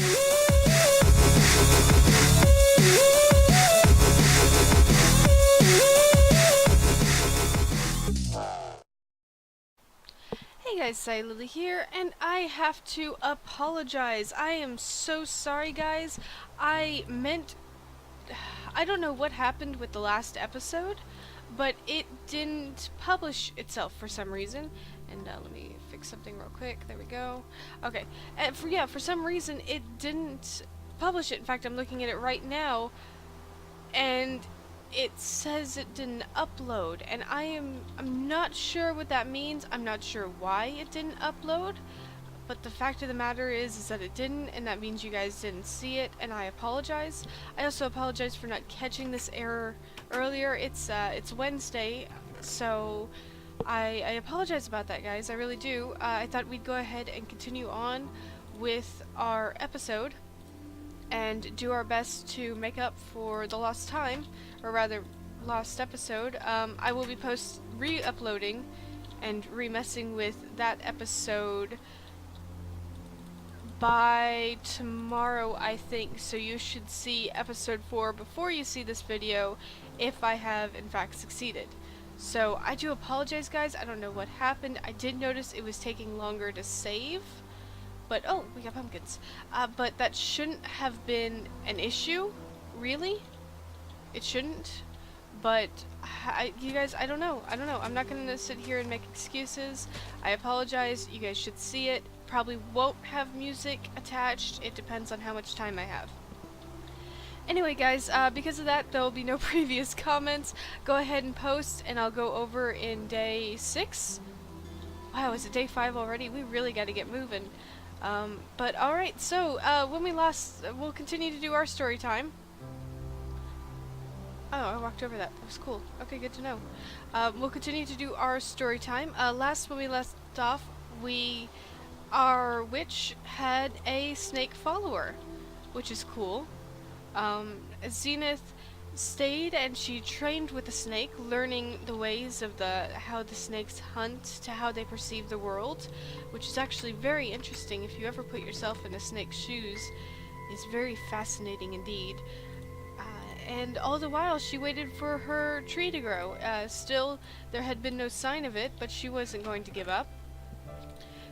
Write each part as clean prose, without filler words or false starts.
Hey guys, Lily here, and I have to apologize. I am so sorry, guys. I don't know what happened with the last episode, but it didn't publish itself for some reason. And let me fix something real quick. There we go. Okay. For some reason it didn't publish it. In fact, I'm looking at it right now, and it says it didn't upload, and I'm not sure what that means. I'm not sure why it didn't upload, but the fact of the matter is that it didn't, and that means you guys didn't see it, and I apologize. I also apologize for not catching this error earlier. It's Wednesday, so I apologize about that, guys. I really do. I thought we'd go ahead and continue on with our episode and do our best to make up for the lost time, or rather lost episode. I will be re-uploading and remessing with that episode by tomorrow, I think, so you should see episode 4 before you see this video if I have in fact succeeded. So I do apologize, guys. I don't know what happened. I did notice it was taking longer to save. But, oh, we got pumpkins. But that shouldn't have been an issue, really. It shouldn't. But, you guys, I don't know. I'm not going to sit here and make excuses. I apologize. You guys should see it. Probably won't have music attached. It depends on how much time I have. Anyway, guys, because of that, there will be no previous comments. Go ahead and post, and I'll go over in day 6. Wow, is it day 5 already? We really got to get moving. But alright, so, when we last, we'll continue to do our story time. Oh, I walked over that. That was cool. Okay, good to know. We'll continue to do our story time. When we left off, our witch had a snake follower, which is cool. Zenith stayed and she trained with the snake, learning the ways of how the snakes hunt to how they perceive the world, which is actually very interesting. If you ever put yourself in a snake's shoes, it's very fascinating indeed. And all the while she waited for her tree to grow. Still, there had been no sign of it, but she wasn't going to give up.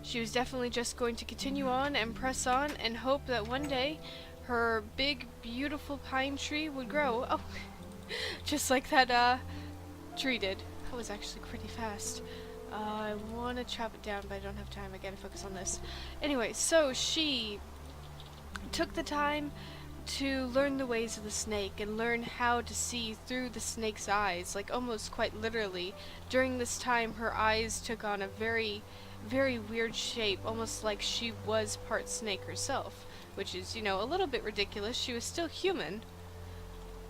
She was definitely just going to continue on and press on and hope that one day her big, beautiful pine tree would grow. Oh, just like that tree did. That was actually pretty fast. I want to chop it down, but I don't have time. I gotta focus on this. Anyway, so she took the time to learn the ways of the snake and learn how to see through the snake's eyes, like almost quite literally. During this time, her eyes took on a very, very weird shape, almost like she was part snake herself. Which is, you know, a little bit ridiculous. She was still human,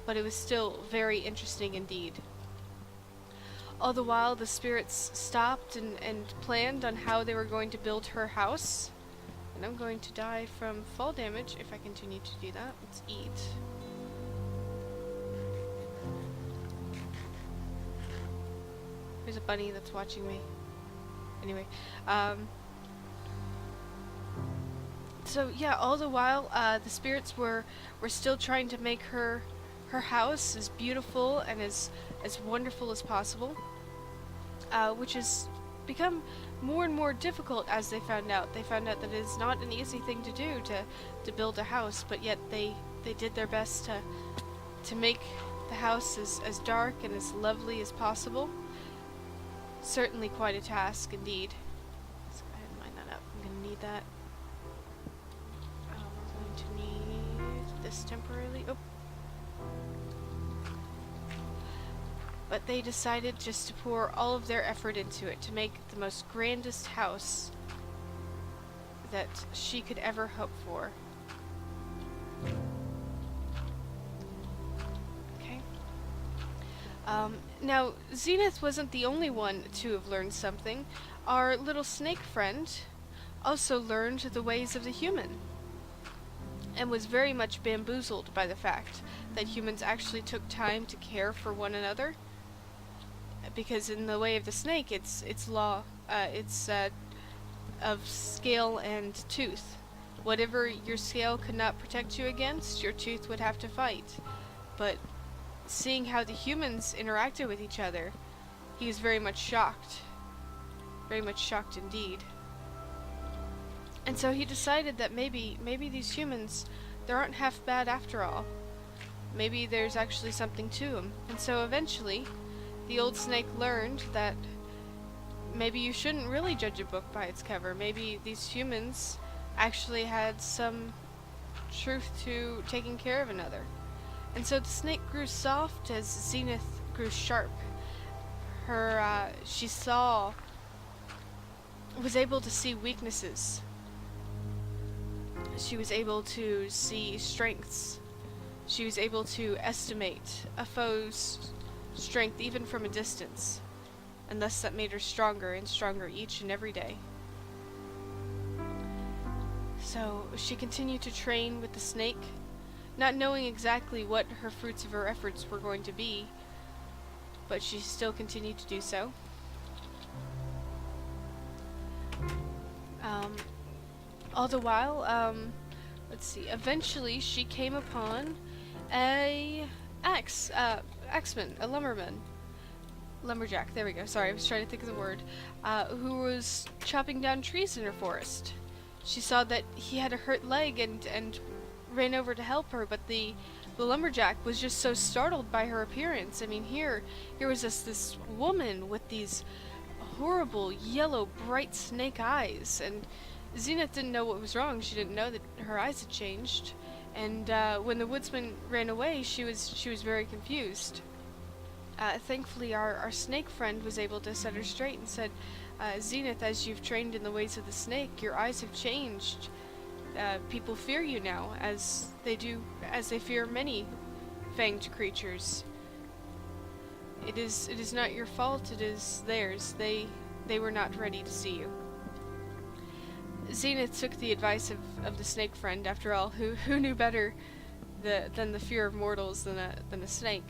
but it was still very interesting indeed. All the while, the spirits stopped and planned on how they were going to build her house. And I'm going to die from fall damage if I continue to do that. Let's eat. There's a bunny that's watching me. Anyway, so yeah, all the while, the spirits were still trying to make her house as beautiful and as wonderful as possible, which has become more and more difficult as they found out. They found out that it is not an easy thing to do to build a house, but yet they did their best to make the house as dark and as lovely as possible. Certainly quite a task indeed. Let's go ahead and line that up. I'm gonna need that. We're going to need this temporarily. Oh. But they decided just to pour all of their effort into it to make the most grandest house that she could ever hope for. Okay. Now, Zenith wasn't the only one to have learned something. Our little snake friend also learned the ways of the human, and was very much bamboozled by the fact that humans actually took time to care for one another. Because in the way of the snake, it's law, of scale and tooth. Whatever your scale could not protect you against, your tooth would have to fight. But seeing how the humans interacted with each other, he was very much shocked. Very much shocked indeed. And so he decided that maybe these humans, they aren't half bad after all. Maybe there's actually something to them. And so eventually, the old snake learned that maybe you shouldn't really judge a book by its cover. Maybe these humans actually had some truth to taking care of another. And so the snake grew soft as Zenith grew sharp. She was able to see weaknesses. She was able to see strengths. She was able to estimate a foe's strength even from a distance. And thus that made her stronger and stronger each and every day. So she continued to train with the snake, not knowing exactly what her fruits of her efforts were going to be, but she still continued to do so. All the while, let's see, eventually she came upon a axeman, a lumberjack, there we go, sorry, I was trying to think of the word, who was chopping down trees in her forest. She saw that he had a hurt leg and ran over to help her, but the lumberjack was just so startled by her appearance. I mean, here was this woman with these horrible yellow bright snake eyes, and Zenith didn't know what was wrong. She didn't know that her eyes had changed, and when the woodsman ran away, she was very confused. Thankfully, our snake friend was able to set her straight and said, Zenith, as you've trained in the ways of the snake, your eyes have changed. People fear you now, as they fear many fanged creatures. It is not your fault, it is theirs. They were not ready to see you. Zenith took the advice of the snake friend. After all, who knew better than the fear of mortals than a snake,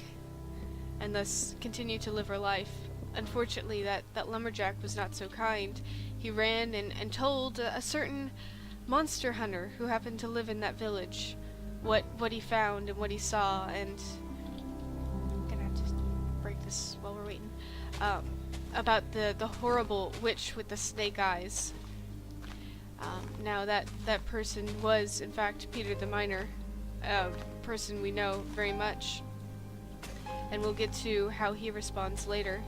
and thus continued to live her life. Unfortunately, that lumberjack was not so kind. He ran and told a certain monster hunter who happened to live in that village what he found and what he saw, and I'm gonna have to break this while we're waiting, about the horrible witch with the snake eyes. Now that person was in fact Peter the Miner, a person we know very much, and we'll get to how he responds later.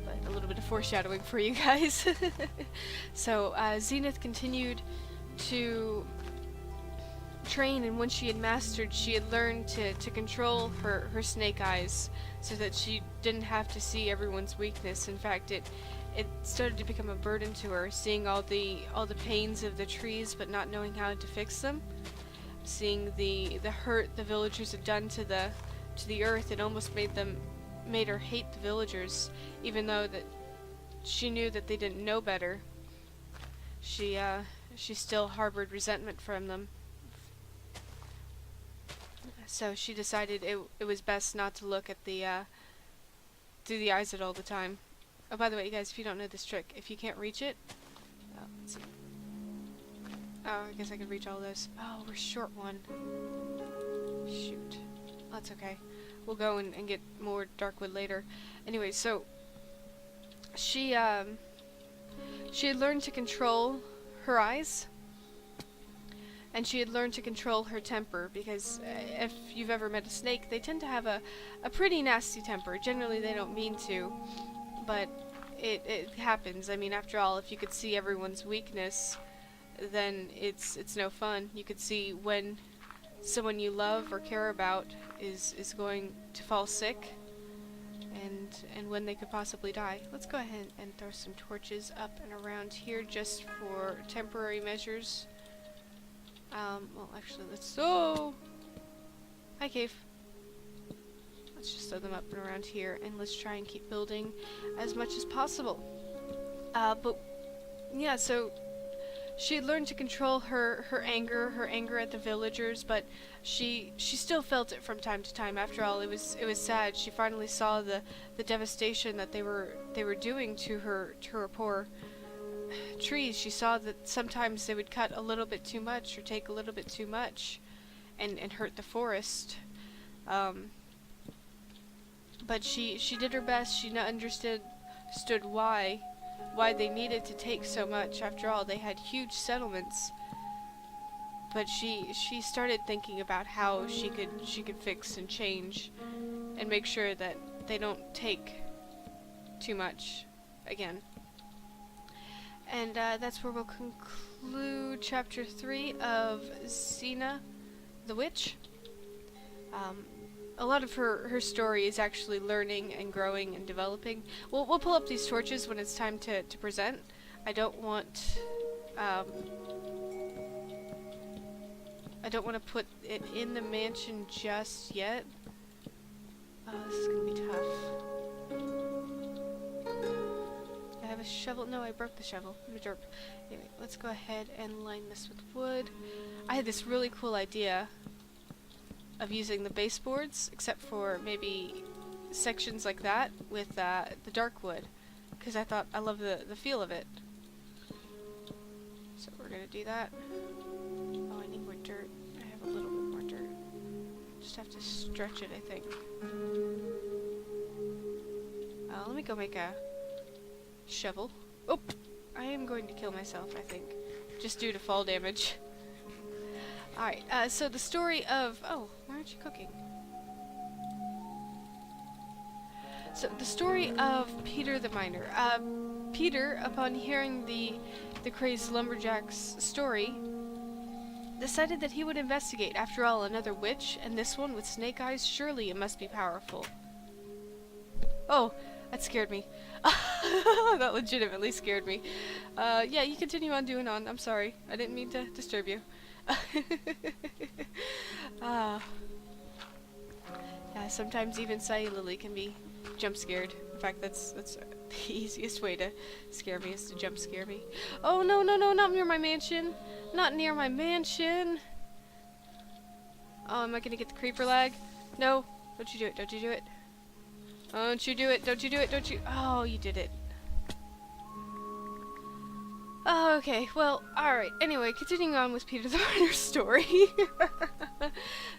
But a little bit of foreshadowing for you guys. So Zenith continued to train, and once she had mastered, she had learned to control her snake eyes so that she didn't have to see everyone's weakness. In fact, it started to become a burden to her, seeing all the pains of the trees but not knowing how to fix them, seeing the hurt the villagers had done to the earth. It almost made her hate the villagers, even though that she knew that they didn't know better. She still harbored resentment from them. So she decided it was best not to look at through the eyes all the time. Oh, by the way, guys, if you don't know this trick, if you can't reach it, let's see. Oh, I guess I could reach all this. Oh, we're short one. Shoot. That's okay. We'll go and get more dark wood later. Anyway, so she had learned to control her eyes, and she had learned to control her temper, because if you've ever met a snake, they tend to have a pretty nasty temper. Generally, they don't mean to, but it happens. I mean, after all, if you could see everyone's weakness, then it's no fun. You could see when someone you love or care about is going to fall sick, and when they could possibly die. Let's go ahead and throw some torches up and around here just for temporary measures. Well, actually, hi, cave. Let's just throw them up and around here, and let's try and keep building as much as possible. But yeah, so she had learned to control her anger at the villagers, but she still felt it from time to time. After all, it was sad. She finally saw the devastation that they were doing to her poor trees, she saw that sometimes they would cut a little bit too much or take a little bit too much and hurt the forest. But she did her best. She understood why they needed to take so much. After all, they had huge settlements. But she started thinking about how she could fix and change and make sure that they don't take too much again. And that's where we'll conclude chapter 3 of Xena the Witch. A lot of her story is actually learning and growing and developing. We'll pull up these torches when it's time to present. I don't want to put it in the mansion just yet. This is gonna be tough. I have a shovel. No, I broke the shovel. I'm a derp. Anyway, let's go ahead and line this with wood. I had this really cool idea of using the baseboards, except for maybe sections like that with the dark wood, because I love the feel of it. So we're gonna do that. Oh, I need more dirt. I have a little bit more dirt. Just have to stretch it, I think. Let me go make a shovel. Oh, I am going to kill myself, I think, just due to fall damage. Alright, so the story of... Oh, why aren't you cooking? So, the story of Peter the Miner. Peter, upon hearing the crazed lumberjack's story, decided that he would investigate. After all, another witch, and this one with snake eyes, surely it must be powerful. Oh, that scared me. That legitimately scared me. Yeah, you continue on doing on. I'm sorry. I didn't mean to disturb you. Yeah, sometimes even Lily can be jump scared. In fact, that's the easiest way to scare me, is to jump scare me. Oh, no, not near my mansion. Not near my mansion. Oh, am I gonna get the creeper lag? No. Don't you do it. Don't you do it. Don't you do it. Don't you do it. Don't you. Oh, you did it. Oh, okay, well, alright. Anyway, continuing on with Peter the Miner's story.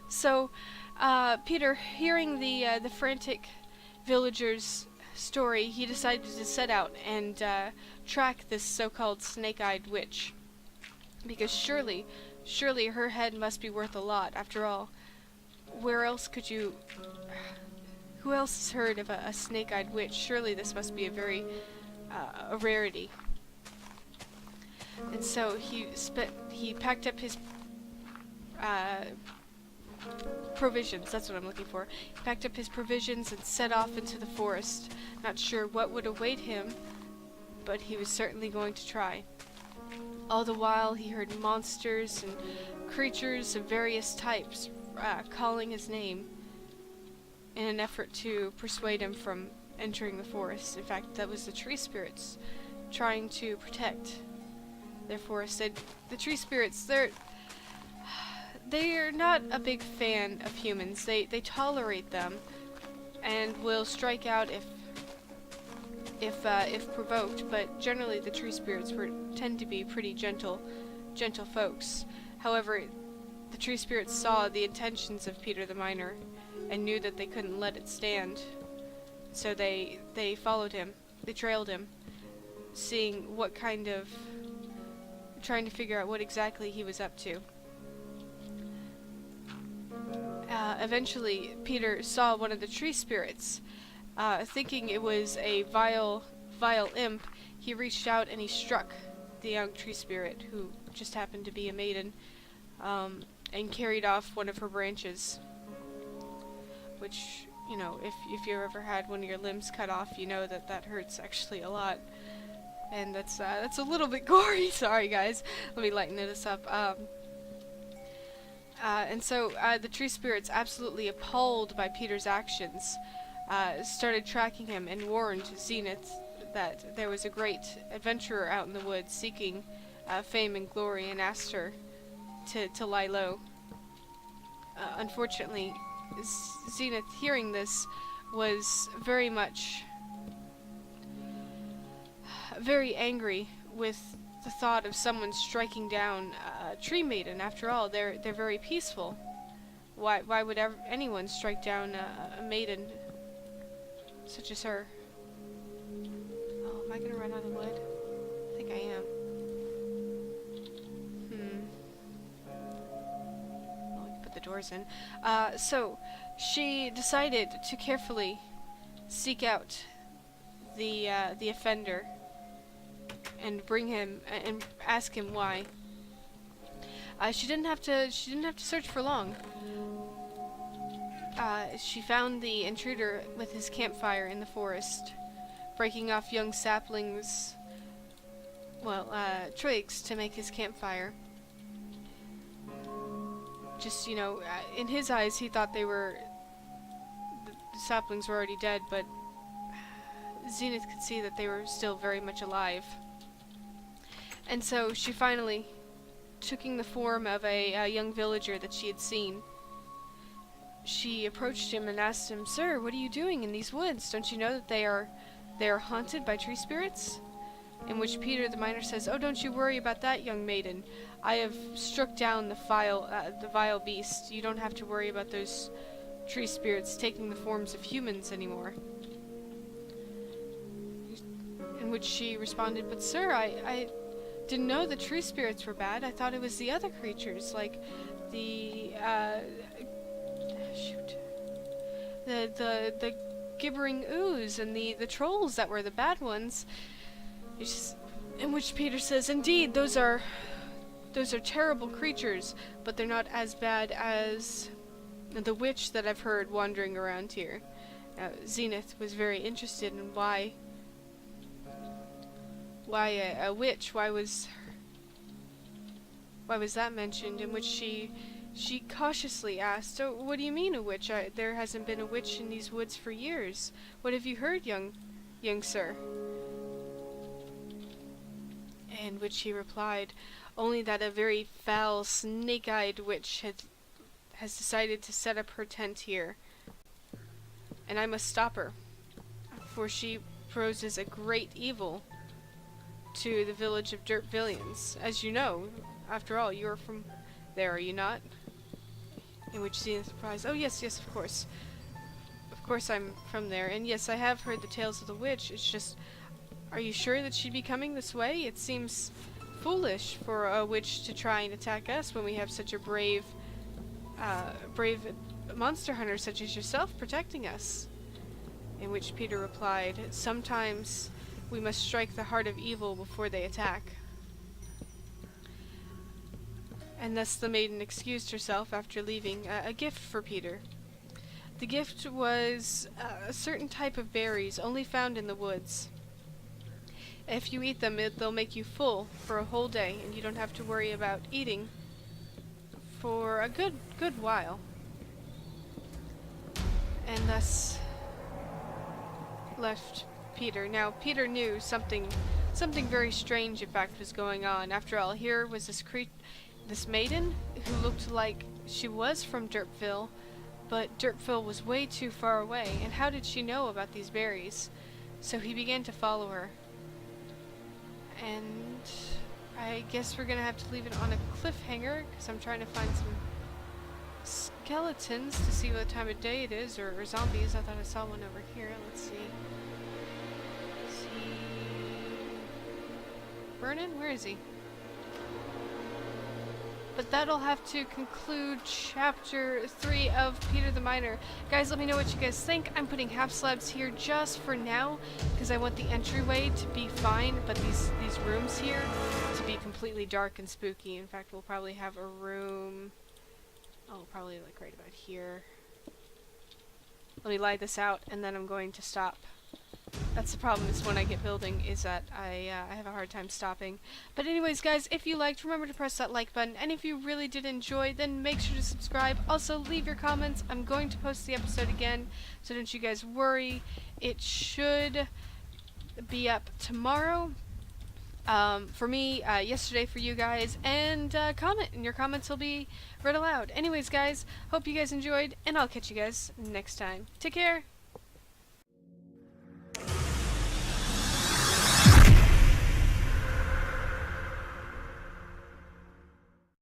So, Peter, hearing the frantic villagers' story, he decided to set out and track this so-called snake-eyed witch. Because surely her head must be worth a lot. After all, where else could you... Who else has heard of a snake-eyed witch? Surely this must be a very... a rarity. And so he packed up his provisions. That's what I'm looking for. He packed up his provisions and set off into the forest. Not sure what would await him, but he was certainly going to try. All the while he heard monsters and creatures of various types calling his name in an effort to persuade him from entering the forest. In fact, that was the tree spirits trying to protect their forest. The tree spirits, they're not a big fan of humans. They tolerate them and will strike out if provoked, but generally the tree spirits tend to be pretty gentle folks. However, the tree spirits saw the intentions of Peter the Miner and knew that they couldn't let it stand. So they followed him. They trailed him, seeing what kind of... trying to figure out what exactly he was up to. Eventually, Peter saw one of the tree spirits. Thinking it was a vile imp, he reached out and he struck the young tree spirit, who just happened to be a maiden, and carried off one of her branches. Which, you know, if you've ever had one of your limbs cut off, you know that hurts actually a lot. And that's a little bit gory. Sorry, guys. Let me lighten this up. And so the tree spirits, absolutely appalled by Peter's actions, started tracking him and warned Zenith that there was a great adventurer out in the woods seeking fame and glory, and asked her to lie low. Unfortunately, Zenith, hearing this, was very angry with the thought of someone striking down a tree maiden. After all, they're very peaceful. Why would anyone strike down a maiden such as her? Oh, am I gonna run out of wood? I think I am. Well, we can put the doors in. So she decided to carefully seek out the offender and bring him and ask him why. She didn't have to search for long. She found the intruder with his campfire in the forest, breaking off young saplings, twigs to make his campfire. Just, you know, in his eyes, he thought the saplings were already dead, but Zenith could see that they were still very much alive. And so she finally, taking the form of a young villager that she had seen, she approached him and asked him, "Sir, what are you doing in these woods? Don't you know that they are haunted by tree spirits?" In which Peter the miner says, "Oh, don't you worry about that, young maiden. I have struck down the vile beast. You don't have to worry about those tree spirits taking the forms of humans anymore." In which she responded, "But sir, I didn't know the tree spirits were bad. I thought it was the other creatures, like the the gibbering ooze and the trolls that were the bad ones." In which Peter says, "Indeed, those are terrible creatures, but they're not as bad as the witch that I've heard wandering around here." Zenith was very interested in why a witch? Why was that mentioned? In which she cautiously asked, "Oh, what do you mean a witch? There hasn't been a witch in these woods for years. What have you heard, young sir?" In which he replied, "Only that a very foul, snake-eyed witch has decided to set up her tent here, and I must stop her, for she poses a great evil to the village of Derpvillians. As you know, after all, you are from there, are you not?" In which Zenith replies, "Oh, yes, of course. Of course I'm from there, and yes, I have heard the tales of the witch. It's just, are you sure that she'd be coming this way? It seems foolish for a witch to try and attack us when we have such a brave monster hunter such as yourself protecting us." In which Peter replied, "Sometimes we must strike the heart of evil before they attack." And thus the maiden excused herself after leaving a gift for Peter. The gift was a certain type of berries only found in the woods. If you eat them, they'll make you full for a whole day, and you don't have to worry about eating for a good while. And thus left Peter. Now, Peter knew something very strange, in fact, was going on. After all, here was this maiden who looked like she was from Derpville, but Derpville was way too far away, and how did she know about these berries? So he began to follow her. And I guess we're gonna have to leave it on a cliffhanger, because I'm trying to find some skeletons to see what time of day it is, or zombies. I thought I saw one over here. Let's see. Vernon? Where is he? But that'll have to conclude chapter 3 of Peter the Miner. Guys, let me know what you guys think. I'm putting half slabs here just for now, because I want the entryway to be fine, but these rooms here to be completely dark and spooky. In fact, we'll probably have a room, probably like right about here. Let me lie this out, and then I'm going to stop. That's the problem, is when I get building, is that I have a hard time stopping. But anyways, guys, if you liked, remember to press that like button, and if you really did enjoy, then make sure to subscribe. Also, leave your comments. I'm going to post the episode again, so don't you guys worry. It should be up tomorrow. For me, yesterday for you guys, and comment, and your comments will be read aloud. Anyways, guys, hope you guys enjoyed, and I'll catch you guys next time. Take care!